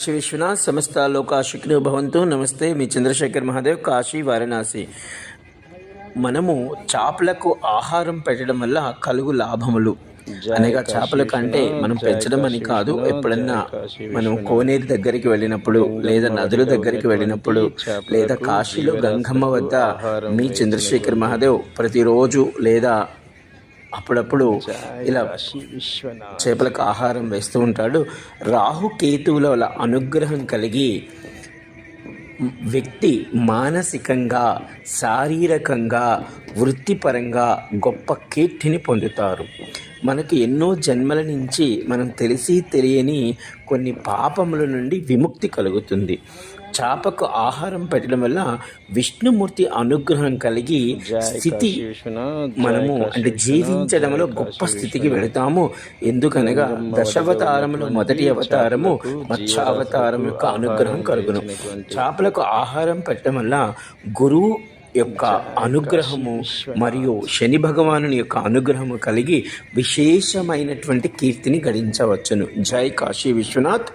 శ్రీ విశ్వనాథ్ సమస్త లోకాశిక్ను భవంతు. నమస్తే, మీ చంద్రశేఖర్ మహాదేవ్, కాశీ వారణాసి. మనము చేపలకు ఆహారం పెట్టడం వల్ల కలుగు లాభములు అనగా చేపల కంటే మనం పెంచడం అని కాదు. ఎప్పుడన్నా మనం కోనేరు దగ్గరికి వెళ్ళినప్పుడు, లేదా నదుల దగ్గరికి వెళ్ళినప్పుడు, లేదా కాశీలో గంగమ్మ వద్ద మీ చంద్రశేఖర్ మహాదేవ్ ప్రతిరోజు లేదా అప్పుడప్పుడు ఇలా చేపలకు ఆహారం వేస్తూ ఉంటాడు. రాహుకేతువుల వల్ల అనుగ్రహం కలిగి వ్యక్తి మానసికంగా, శారీరకంగా, వృత్తిపరంగా గొప్ప కీర్తిని పొందుతారు. మనకి ఎన్నో జన్మల నుంచి మనం తెలిసి తెలియని కొన్ని పాపముల నుండి విముక్తి కలుగుతుంది. చేపకు ఆహారం పెట్టడం వల్ల విష్ణుమూర్తి అనుగ్రహం కలిగి స్థితి మనము అంటే జీవించడంలో గొప్ప స్థితికి వెళతాము. ఎందుకనగా దశావతారములు మొదటి అవతారము మత్స్యావతారం యొక్క అనుగ్రహం కలుగును. చేపలకు ఆహారం పెట్టడం వల్ల గురువు యొక్క అనుగ్రహము మరియు శని భగవానుని యొక్క అనుగ్రహము కలిగి విశేషమైనటువంటి కీర్తిని గడించవచ్చును. జై కాశీ విశ్వనాథ్.